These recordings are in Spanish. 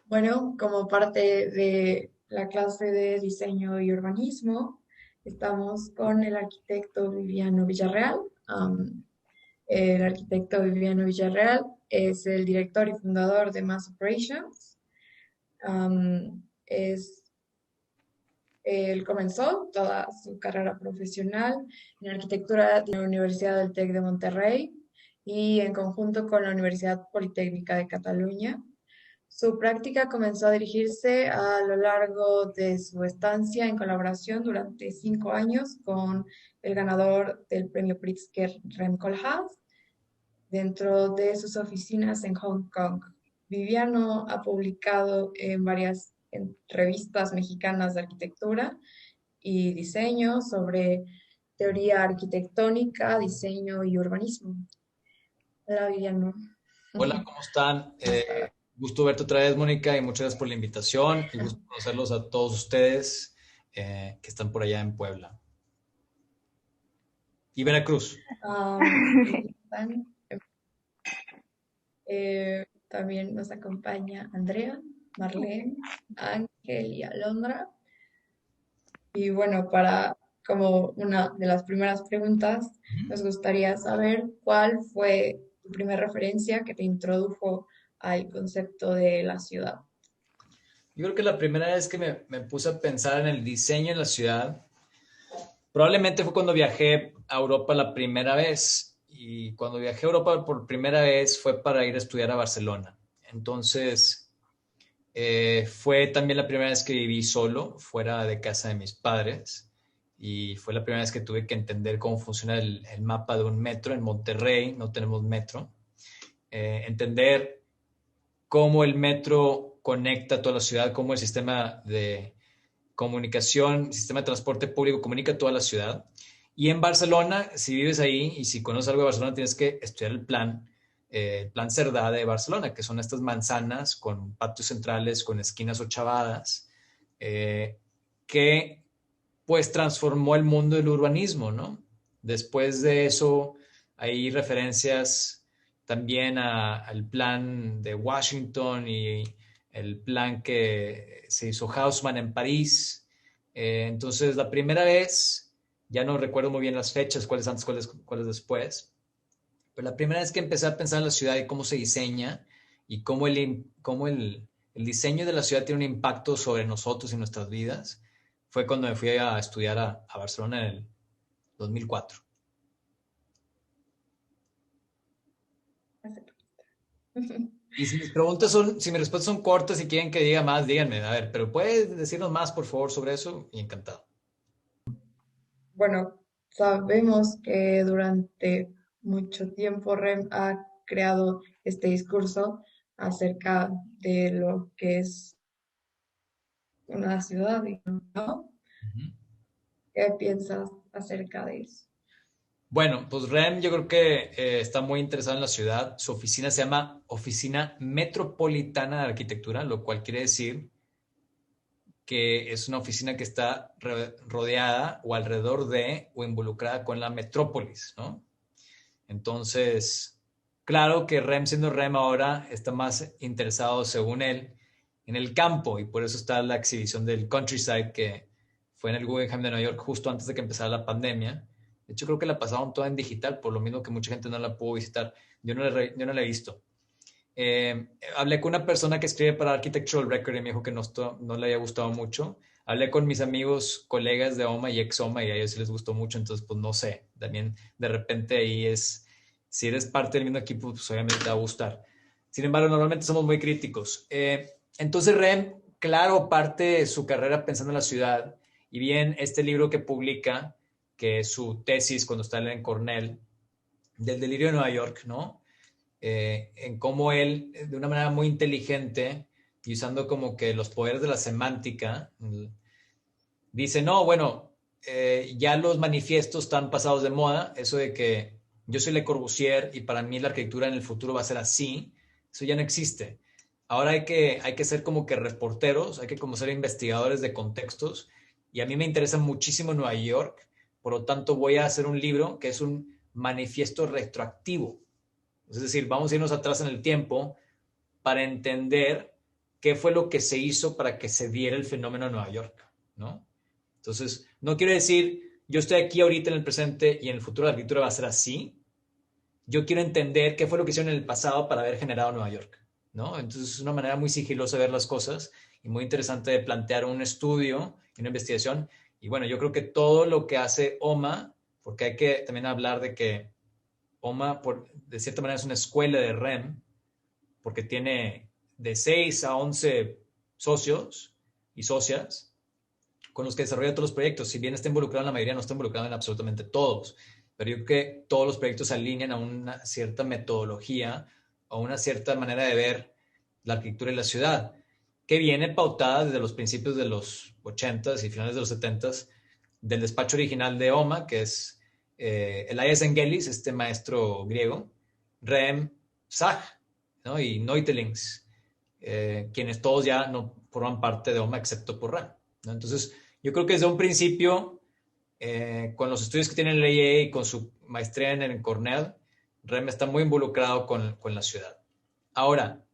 Bueno, como parte de la clase de diseño y urbanismo, estamos con el arquitecto Viviano Villarreal. El arquitecto Viviano Villarreal es el director y fundador de Mass Operations. Él comenzó toda su carrera profesional en arquitectura en la Universidad del TEC de Monterrey y en conjunto con la Universidad Politécnica de Cataluña. Su práctica comenzó a dirigirse a lo largo de su estancia en colaboración durante 5 años con el ganador del premio Pritzker Rem Koolhaas dentro de sus oficinas en Hong Kong. Viviano ha publicado en varias revistas mexicanas de arquitectura y diseño sobre teoría arquitectónica, diseño y urbanismo. Hola, Viviano. Hola, ¿cómo están? Gusto verte otra vez, Mónica, y muchas gracias por la invitación y gusto conocerlos a todos ustedes que están por allá en Puebla. Y Veracruz. Y también nos acompaña Andrea, Marlene, Ángel y Alondra. Y bueno, para como una de las primeras preguntas, nos gustaría saber cuál fue tu primera referencia que te introdujo al concepto de la ciudad. Yo creo que la primera vez que me puse a pensar en el diseño en la ciudad, probablemente fue cuando viajé a Europa la primera vez. Y cuando viajé a Europa por primera vez fue para ir a estudiar a Barcelona. Entonces, fue también la primera vez que viví solo, fuera de casa de mis padres, y fue la primera vez que tuve que entender cómo funciona el mapa de un metro. En Monterrey no tenemos metro. Entender cómo el metro conecta toda la ciudad, cómo el sistema de comunicación, sistema de transporte público comunica toda la ciudad. Y en Barcelona, si vives ahí y si conoces algo de Barcelona, tienes que estudiar el plan Cerdá de Barcelona, que son estas manzanas con patios centrales, con esquinas ochavadas, eh, que pues transformó el mundo del urbanismo, ¿no? Después de eso, hay referencias también al plan de Washington y el plan que se hizo Haussmann en París. Entonces, la primera vez, ya no recuerdo muy bien las fechas, cuáles antes, cuáles después, pero la primera vez que empecé a pensar en la ciudad y cómo se diseña y cómo el diseño de la ciudad tiene un impacto sobre nosotros y nuestras vidas, fue cuando me fui a estudiar a Barcelona en el 2004. Y si mis respuestas son cortas y quieren que diga más, díganme, a ver, pero puedes decirnos más, por favor, sobre eso y encantado. Bueno, sabemos que durante mucho tiempo REM ha creado este discurso acerca de lo que es una ciudad, ¿no? Ujú. ¿Qué piensas acerca de eso? Bueno, pues Rem yo creo que está muy interesado en la ciudad. Su oficina se llama Oficina Metropolitana de Arquitectura, lo cual quiere decir que es una oficina que está rodeada o alrededor de o involucrada con la metrópolis, ¿no? Entonces, claro que Rem, siendo Rem ahora, está más interesado, según él, en el campo, y por eso está la exhibición del Countryside, que fue en el Guggenheim de Nueva York justo antes de que empezara la pandemia. De hecho, creo que la pasaron toda en digital, por lo mismo que mucha gente no la pudo visitar. Yo no la he visto. Hablé con una persona que escribe para Architectural Record y me dijo que no le había gustado mucho. Hablé con mis amigos, colegas de OMA y ex OMA y a ellos sí les gustó mucho, entonces pues no sé, también de repente ahí si eres parte del mismo equipo, pues obviamente te va a gustar. Sin embargo, normalmente somos muy críticos. Entonces Rem, claro, parte de su carrera pensando en la ciudad y bien este libro que publica, que es su tesis cuando está en Cornell, del delirio de Nueva York, ¿no? En cómo él, de una manera muy inteligente y usando como que los poderes de la semántica, dice, no, bueno, ya los manifiestos están pasados de moda, eso de que yo soy Le Corbusier y para mí la arquitectura en el futuro va a ser así, eso ya no existe. Ahora hay que ser como que reporteros, hay que como ser investigadores de contextos y a mí me interesa muchísimo Nueva York, por lo tanto voy a hacer un libro que es un manifiesto retroactivo. Es decir, vamos a irnos atrás en el tiempo para entender qué fue lo que se hizo para que se diera el fenómeno de Nueva York, ¿no? Entonces, no quiero decir, yo estoy aquí ahorita en el presente y en el futuro la arquitectura va a ser así. Yo quiero entender qué fue lo que hicieron en el pasado para haber generado Nueva York, ¿no? Entonces, es una manera muy sigilosa de ver las cosas y muy interesante de plantear un estudio y una investigación. Y bueno, yo creo que todo lo que hace OMA, porque hay que también hablar de que OMA, de cierta manera, es una escuela de REM, porque tiene de 6 a 11 socios y socias con los que desarrolla todos los proyectos. Si bien está involucrado en la mayoría, no está involucrado en absolutamente todos. Pero yo creo que todos los proyectos se alinean a una cierta metodología o una cierta manera de ver la arquitectura y la ciudad, que viene pautada desde los principios de los 80s y finales de los 70s del despacho original de OMA, que es Elias Engelis, este maestro griego, Rem Zag, ¿no? Y Neutelings, quienes todos ya no forman parte de OMA excepto por Rem, ¿no? Entonces, yo creo que desde un principio, con los estudios que tiene en el IE y con su maestría en Cornell, Rem está muy involucrado con la ciudad. Ahora,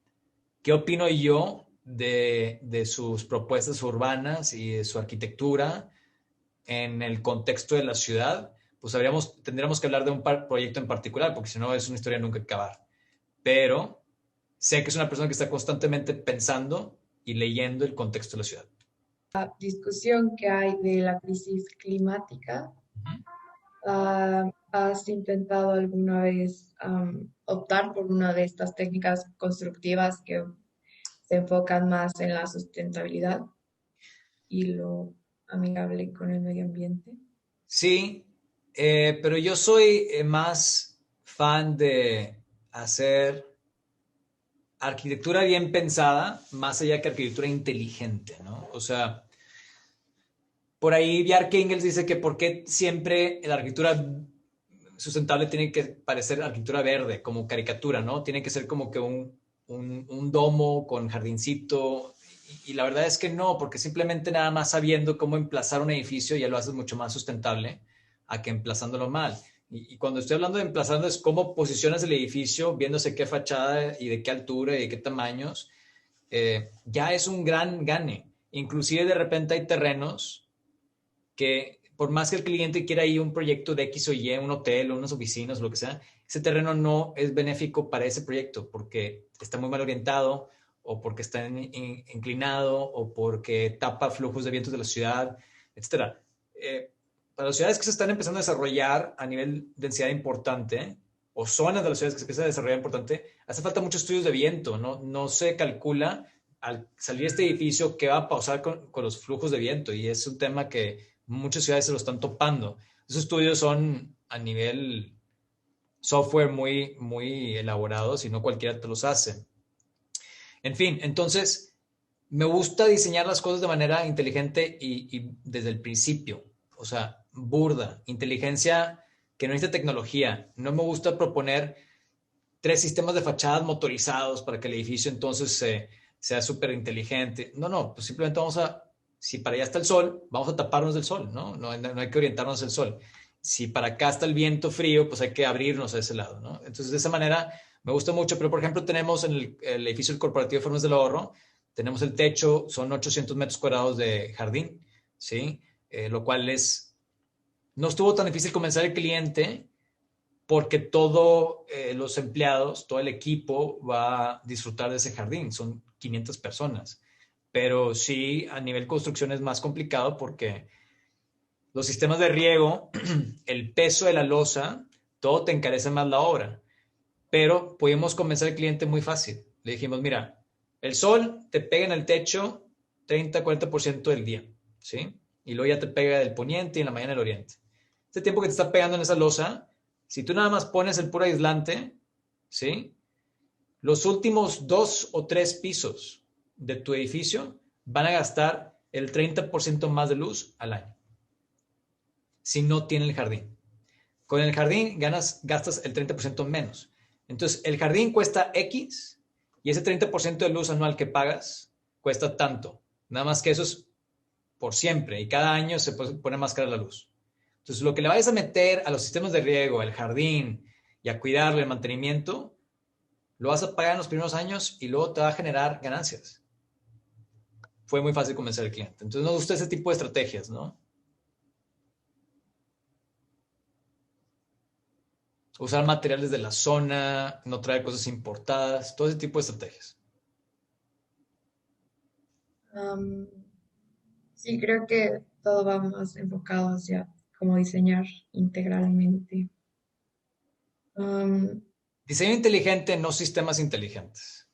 ¿qué opino yo de sus propuestas urbanas y de su arquitectura en el contexto de la ciudad? Pues tendríamos que hablar de un proyecto en particular, porque si no es una historia nunca acabar. Pero sé que es una persona que está constantemente pensando y leyendo el contexto de la ciudad. La discusión que hay de la crisis climática, ¿has intentado alguna vez optar por una de estas técnicas constructivas que se enfocan más en la sustentabilidad y lo amigable con el medio ambiente? Sí, pero yo soy más fan de hacer arquitectura bien pensada, más allá que arquitectura inteligente, ¿no? O sea, por ahí Bjarke Ingels dice que por qué siempre la arquitectura sustentable tiene que parecer arquitectura verde, como caricatura, ¿no? Tiene que ser como que un domo con jardincito. Y la verdad es que no, porque simplemente nada más sabiendo cómo emplazar un edificio ya lo haces mucho más sustentable a que emplazándolo mal. Y cuando estoy hablando de emplazando es cómo posicionas el edificio, viéndose qué fachada y de qué altura y de qué tamaños, ya es un gran gane. Inclusive de repente hay terrenos que por más que el cliente quiera ir un proyecto de X o Y, un hotel o unas oficinas, lo que sea, ese terreno no es benéfico para ese proyecto porque está muy mal orientado o porque está inclinado o porque tapa flujos de vientos de la ciudad, etcétera. Para las ciudades que se están empezando a desarrollar a nivel de densidad importante o zonas de las ciudades que se empiezan a desarrollar importante, hace falta muchos estudios de viento, no se calcula al salir este edificio qué va a pasar con los flujos de viento y es un tema que muchas ciudades se lo están topando. Esos estudios son a nivel software muy elaborados y no cualquiera te los hace. En fin, entonces me gusta diseñar las cosas de manera inteligente y desde el principio. O sea, burda, inteligencia que no necesita tecnología. No me gusta proponer 3 sistemas de fachadas motorizados para que el edificio entonces sea súper inteligente. No, pues simplemente si para allá está el sol, vamos a taparnos del sol, ¿no? No hay que orientarnos al sol. Si para acá está el viento frío, pues hay que abrirnos a ese lado, ¿no? Entonces, de esa manera me gusta mucho, pero por ejemplo tenemos en el edificio del Corporativo de Formas del Ahorro, tenemos el techo, son 800 metros cuadrados de jardín, ¿sí? Lo cual no estuvo tan difícil convencer al cliente porque todos los empleados, todo el equipo va a disfrutar de ese jardín, son 500 personas. Pero sí, a nivel construcción es más complicado porque los sistemas de riego, el peso de la losa, todo te encarece más la obra. Pero pudimos convencer al cliente muy fácil. Le dijimos, mira, el sol te pega en el techo 30-40% del día, ¿sí? Y luego ya te pega del poniente y en la mañana del oriente. Este tiempo que te está pegando en esa losa, si tú nada más pones el puro aislante, ¿sí? Los últimos 2 o 3 pisos de tu edificio van a gastar el 30% más de luz al año. Si no tiene el jardín. Con el jardín gastas el 30% menos. Entonces, el jardín cuesta X y ese 30% de luz anual que pagas cuesta tanto. Nada más que eso es por siempre y cada año se pone más cara la luz. Entonces, lo que le vayas a meter a los sistemas de riego, al jardín y a cuidarlo, el mantenimiento, lo vas a pagar en los primeros años y luego te va a generar ganancias. fue muy fácil convencer al cliente. Entonces nos gusta ese tipo de estrategias, ¿no? Usar materiales de la zona, no traer cosas importadas, todo ese tipo de estrategias. Am, sí, creo que todo va más enfocado hacia cómo diseñar integralmente. Am, Diseño inteligente, no sistemas inteligentes.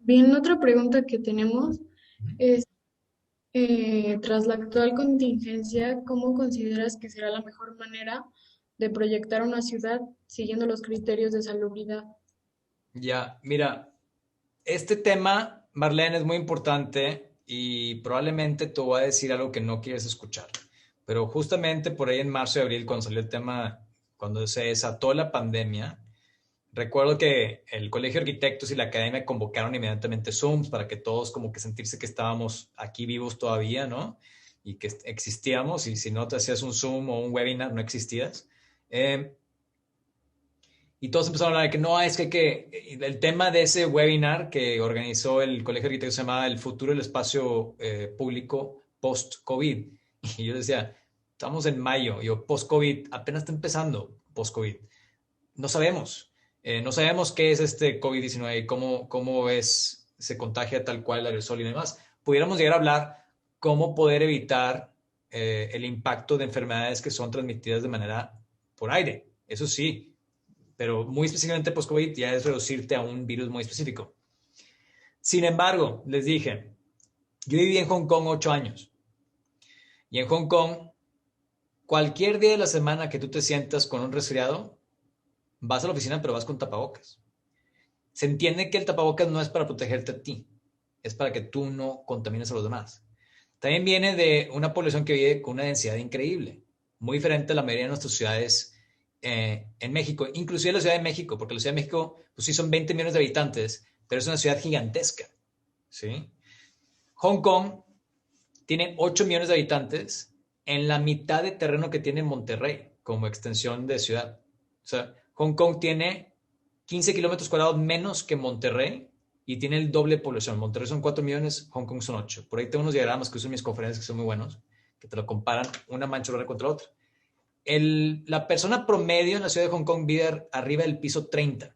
Bien, otra pregunta que tenemos es, tras la actual contingencia, ¿cómo consideras que será la mejor manera de proyectar una ciudad siguiendo los criterios de salubridad? Ya, mira, este tema, Marlene, es muy importante y probablemente te voy a decir algo que no quieres escuchar. Pero justamente por ahí en marzo y abril, cuando salió el tema, cuando se desató la pandemia, recuerdo que el Colegio de Arquitectos y la Academia convocaron inmediatamente Zooms para que todos como que sentirse que estábamos aquí vivos todavía, ¿no? Y que existíamos y si no te hacías un Zoom o un webinar no existías. Eh, y todos empezaron a hablar de que no, es que el tema de ese webinar que organizó el Colegio de Arquitectos se llamaba El futuro del espacio público post-COVID. Y yo decía, estamos en mayo, yo post-COVID, apenas está empezando post-COVID. No sabemos. No sabemos qué es este COVID-19 y cómo se contagia tal cual el aerosol y demás. Pudiéramos llegar a hablar cómo poder evitar el impacto de enfermedades que son transmitidas de manera por aire. Eso sí, pero muy específicamente post-COVID ya es reducirte a un virus muy específico. Sin embargo, les dije, yo viví en Hong Kong 8 años y en Hong Kong, cualquier día de la semana que tú te sientas con un resfriado, vas a la oficina pero vas con tapabocas. Se entiende que el tapabocas no es para protegerte a ti, es para que tú no contamines a los demás. También viene de una población que vive con una densidad increíble, muy diferente a la mayoría de nuestras ciudades en México, inclusive la Ciudad de México, porque la Ciudad de México, pues sí son 20 millones de habitantes, pero es una ciudad gigantesca, ¿sí? Hong Kong tiene 8 millones de habitantes en la mitad de terreno que tiene Monterrey como extensión de ciudad. O sea, Hong Kong tiene 15 kilómetros cuadrados menos que Monterrey y tiene el doble de población. Monterrey son 4 millones, Hong Kong son 8. Por ahí tengo unos diagramas que uso en mis conferencias que son muy buenos, que te lo comparan una mancha urbana contra la otra. La persona promedio en la ciudad de Hong Kong vive arriba del piso 30.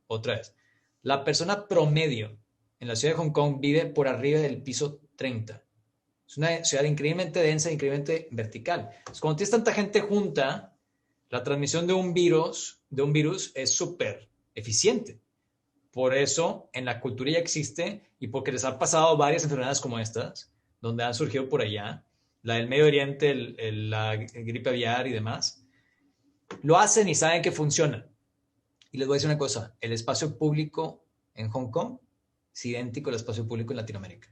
Otra vez. La persona promedio en la ciudad de Hong Kong vive por arriba del piso 30. Es una ciudad increíblemente densa, increíblemente vertical. Entonces, cuando tienes tanta gente junta, la transmisión de un virus es súper eficiente. Por eso en la cultura ya existe y porque les ha pasado varias enfermedades como estas, donde han surgido por allá, la del Medio Oriente, la gripe aviar y demás, lo hacen y saben que funciona. Y les voy a decir una cosa, el espacio público en Hong Kong es idéntico al espacio público en Latinoamérica.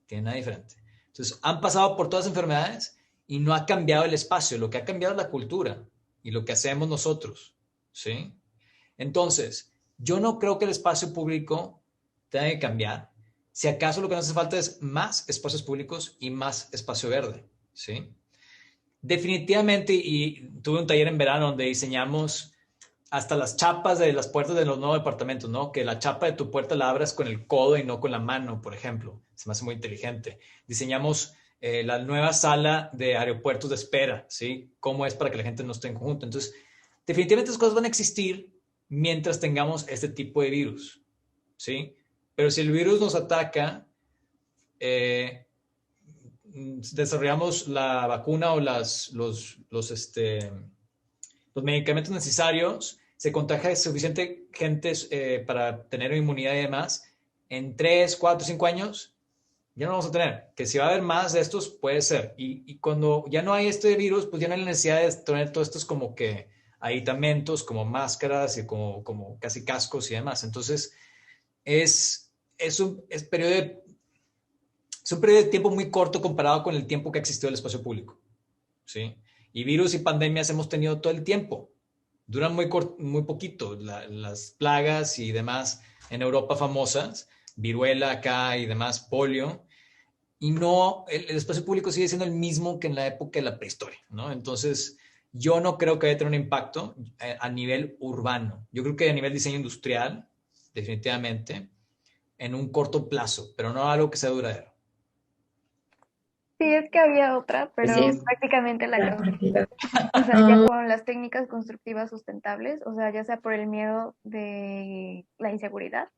Tiene nada diferente. Entonces, han pasado por todas las enfermedades y no ha cambiado el espacio. Lo que ha cambiado es la cultura y lo que hacemos nosotros. ¿Sí? Entonces, yo no creo que el espacio público tenga que cambiar. Si acaso lo que nos hace falta es más espacios públicos y más espacio verde. ¿Sí? Definitivamente, y tuve un taller en verano donde diseñamos hasta las chapas de las puertas de los nuevos departamentos, ¿no? Que la chapa de tu puerta la abras con el codo y no con la mano, por ejemplo. Se me hace muy inteligente. Diseñamos la nueva sala de aeropuertos de espera, ¿sí? Cómo es para que la gente no esté en conjunto. Entonces, definitivamente las cosas van a existir mientras tengamos este tipo de virus, ¿sí? Pero si el virus nos ataca, desarrollamos la vacuna o los medicamentos necesarios, se contagia suficiente gente para tener inmunidad y demás, en 3, 4, 5 años ya no vamos a tener. Que si va a haber más de estos, puede ser. Y cuando ya no hay este virus, pues ya no hay la necesidad de tener todos estos como que aditamentos, como máscaras y como casi cascos y demás. Entonces, es un periodo de tiempo muy corto comparado con el tiempo que ha existido el espacio público. ¿Sí? Y virus y pandemias hemos tenido todo el tiempo. Duran muy poquito. Las plagas y demás en Europa famosas, viruela acá y demás, polio. Y no, el espacio público sigue siendo el mismo que en la época de la prehistoria, ¿no? Entonces, yo no creo que vaya a tener un impacto a nivel urbano. Yo creo que a nivel diseño industrial, definitivamente. en un corto plazo, pero no algo que sea duradero. Sí, es que había otra, Pues pero sí, es prácticamente la la acabo de decir. prioridad. O sea, ya Ah, con las técnicas constructivas sustentables, o sea, ya sea por el miedo de la inseguridad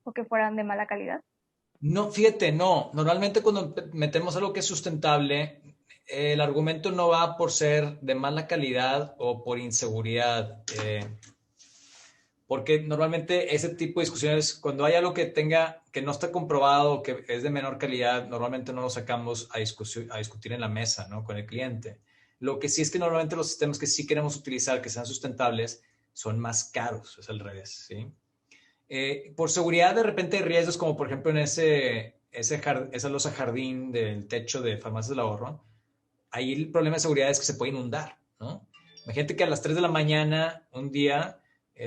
o que fueran de mala calidad. No, fíjate, no. Normalmente cuando metemos algo que es sustentable, el argumento no va por ser de mala calidad o por inseguridad. Porque normalmente ese tipo de discusiones, cuando hay algo que tenga, que no está comprobado, que es de menor calidad, normalmente no lo sacamos a discutir en la mesa, ¿no? Con el cliente. Lo que sí es que normalmente los sistemas que sí queremos utilizar, que sean sustentables, son más caros, es al revés, ¿sí? Por seguridad, de repente hay riesgos, como por ejemplo en esa losa jardín del techo de Farmacias del Ahorro, ahí el problema de seguridad es que se puede inundar, ¿no? Imagínate que a las 3 de la mañana, un día,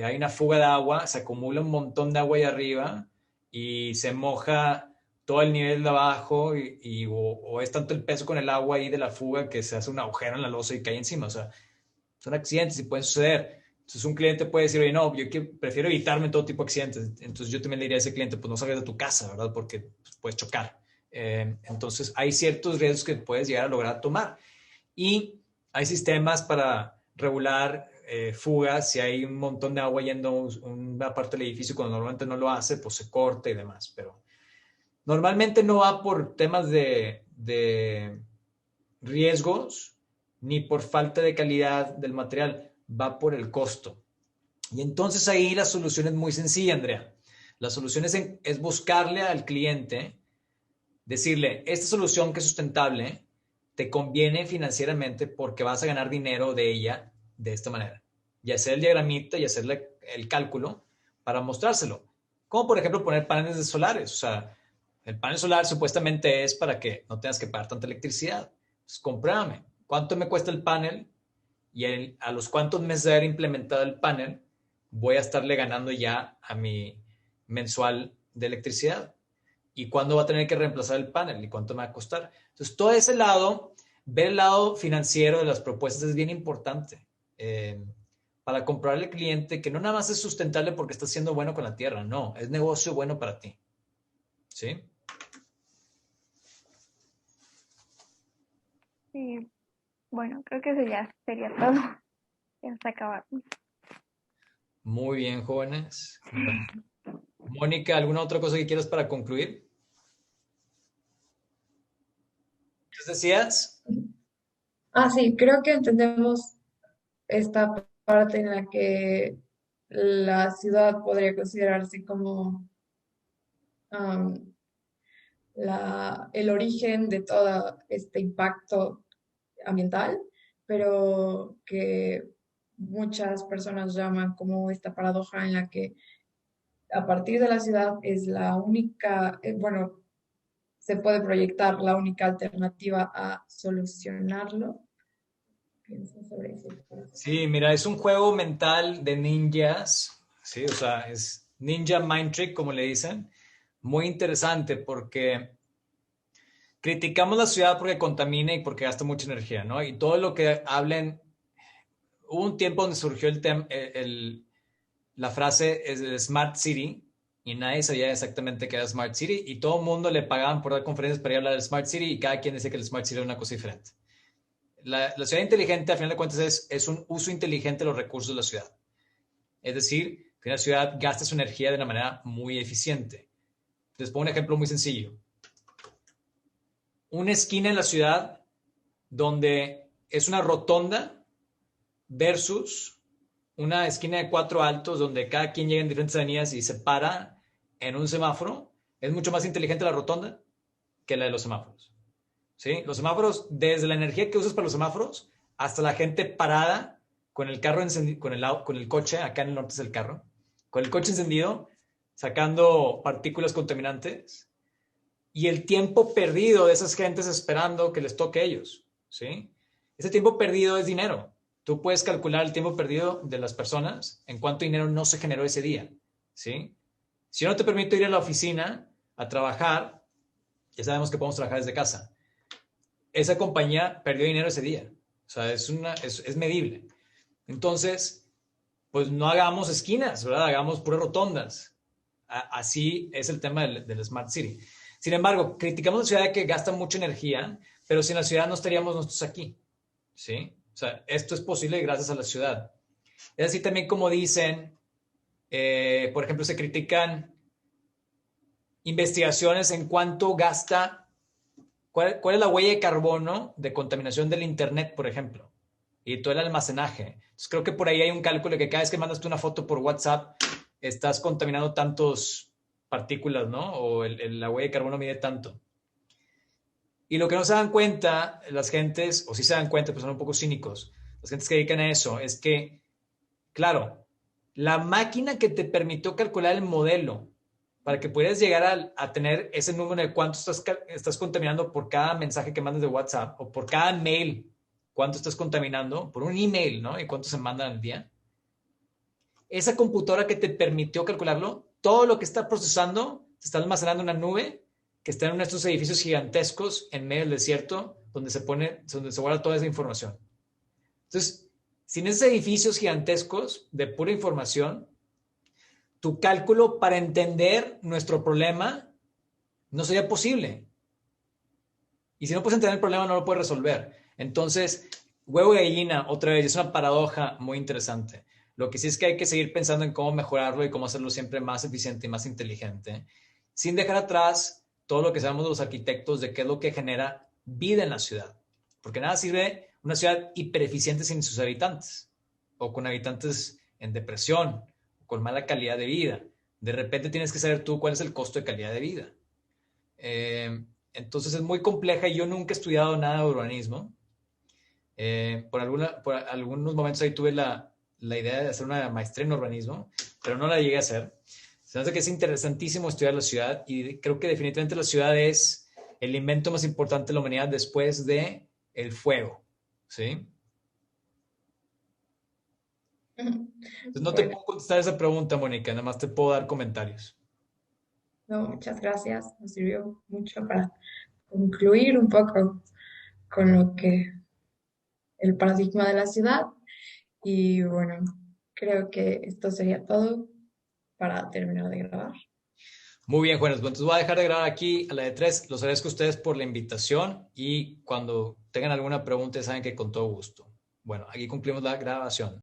hay una fuga de agua, se acumula un montón de agua ahí arriba y se moja todo el nivel de abajo o es tanto el peso con el agua ahí de la fuga que se hace un agujero en la losa y cae encima. O sea, son accidentes y pueden suceder. Entonces un cliente puede decir, oye, no, prefiero evitarme todo tipo de accidentes. Entonces yo también le diría a ese cliente, pues no salgas de tu casa, ¿verdad? Porque pues, puedes chocar. Entonces hay ciertos riesgos que puedes llegar a lograr tomar. Y hay sistemas para regular fugas. Si hay un montón de agua yendo a una parte del edificio cuando normalmente no lo hace, pues se corta y demás. Pero normalmente no va por temas de riesgos ni por falta de calidad del material, va por el costo. Y entonces ahí la solución es muy sencilla, Andrea. La solución es buscarle al cliente, decirle, esta solución que es sustentable te conviene financieramente porque vas a ganar dinero de ella de esta manera. Y hacer el diagramita y hacerle el cálculo para mostrárselo. Como por ejemplo poner paneles solares. O sea, el panel solar supuestamente es para que no tengas que pagar tanta electricidad. Entonces, compruébame, ¿cuánto me cuesta el panel? Y a los cuántos meses de haber implementado el panel, voy a estarle ganando ya a mi mensual de electricidad. ¿Y cuándo va a tener que reemplazar el panel? ¿Y cuánto me va a costar? Entonces, todo ese lado, ver el lado financiero de las propuestas es bien importante. Para comprarle al cliente que no nada más es sustentable porque está siendo bueno con la tierra, no, es negocio bueno para ti. ¿Sí? Y bueno, creo que eso ya sería todo. Ya está acabado. Muy bien, jóvenes. Bueno. Mónica, ¿alguna otra cosa que quieras para concluir? ¿Qué decías? sí, creo que entendemos esta parte en la que la ciudad podría considerarse como am, el origen de todo este impacto ambiental, pero que muchas personas llaman como esta paradoja en la que a partir de la ciudad es la única, bueno, se puede proyectar la única alternativa a solucionarlo. ¿Piensas sobre eso? Sí, mira, es un juego mental de ninjas, sí, o sea, es Ninja Mind Trick, como le dicen. Muy interesante porque criticamos la ciudad porque contamina y porque gasta mucha energía, ¿no? Y todo lo que hablen, hubo un tiempo donde surgió la frase es el Smart City y nadie sabía exactamente qué era Smart City y todo el mundo le pagaban por dar conferencias para ir a hablar del Smart City y cada quien decía que el Smart City era una cosa diferente. La ciudad inteligente, a final de cuentas, es un uso inteligente de los recursos de la ciudad. Es decir, que una ciudad gasta su energía de una manera muy eficiente. Les pongo un ejemplo muy sencillo. Una esquina en la ciudad donde es una rotonda versus una esquina de 4 altos donde cada quien llega en diferentes avenidas y se para en un semáforo, es mucho más inteligente la rotonda que la de los semáforos. ¿Sí? Los semáforos, desde la energía que usas para los semáforos hasta la gente parada con el carro encendido, con el coche, acá en el norte es el carro, con el coche encendido, sacando partículas contaminantes y el tiempo perdido de esas gentes esperando que les toque a ellos, ¿sí? Ese tiempo perdido es dinero. Tú puedes calcular el tiempo perdido de las personas en cuánto dinero no se generó ese día, ¿sí? Si yo no te permito ir a la oficina a trabajar, ya sabemos que podemos trabajar desde casa. Esa compañía perdió dinero ese día. O sea, es medible. Entonces, pues no hagamos esquinas, ¿verdad? Hagamos puras rotondas. Así es el tema del Smart City. Sin embargo, criticamos la ciudad que gasta mucha energía, pero sin la ciudad no estaríamos nosotros aquí, ¿sí? O sea, esto es posible gracias a la ciudad. Es así también como dicen, por ejemplo, se critican investigaciones en cuánto gasta, cuál es la huella de carbono de contaminación del Internet, por ejemplo, y todo el almacenaje. Entonces, creo que por ahí hay un cálculo que cada vez que mandas tú una foto por WhatsApp, estás contaminando tantos partículas, ¿no? O la huella de carbono mide tanto. Y lo que no se dan cuenta las gentes, o sí se dan cuenta, pues son un poco cínicos, las gentes que dedican a eso, es que, claro, la máquina que te permitió calcular el modelo para que pudieras llegar a tener ese número de cuánto estás contaminando por cada mensaje que mandas de WhatsApp o por cada mail, cuánto estás contaminando por un email, ¿no? Y cuánto se mandan al día. Esa computadora que te permitió calcularlo, todo lo que está procesando se está almacenando en una nube que está en uno de estos edificios gigantescos en medio del desierto donde se guarda toda esa información. Entonces, sin esos edificios gigantescos de pura información, tu cálculo para entender nuestro problema no sería posible. Y si no puedes entender el problema, no lo puedes resolver. Entonces, huevo y gallina, otra vez, es una paradoja muy interesante. Lo que sí es que hay que seguir pensando en cómo mejorarlo y cómo hacerlo siempre más eficiente y más inteligente, sin dejar atrás todo lo que sabemos los arquitectos de qué es lo que genera vida en la ciudad. Porque nada sirve una ciudad hipereficiente sin sus habitantes, o con habitantes en depresión, o con mala calidad de vida. De repente tienes que saber tú cuál es el costo de calidad de vida. Entonces es muy compleja y yo nunca he estudiado nada de urbanismo. Por algunos momentos ahí tuve la idea de hacer una maestría en urbanismo, pero no la llegué a hacer. Se me hace que es interesantísimo estudiar la ciudad y creo que definitivamente la ciudad es el invento más importante de la humanidad después de el fuego, ¿sí? Entonces no te Bueno, puedo contestar esa pregunta, Mónica, nada más te puedo dar comentarios. no, muchas gracias. Nos sirvió mucho para concluir un poco con lo que el paradigma de la ciudad. Y bueno, creo que esto sería todo para terminar de grabar. Muy bien, Juanes. Bueno, entonces voy a dejar de grabar aquí a la de 3. Los agradezco a ustedes por la invitación y cuando tengan alguna pregunta saben que con todo gusto. Bueno, aquí cumplimos la grabación.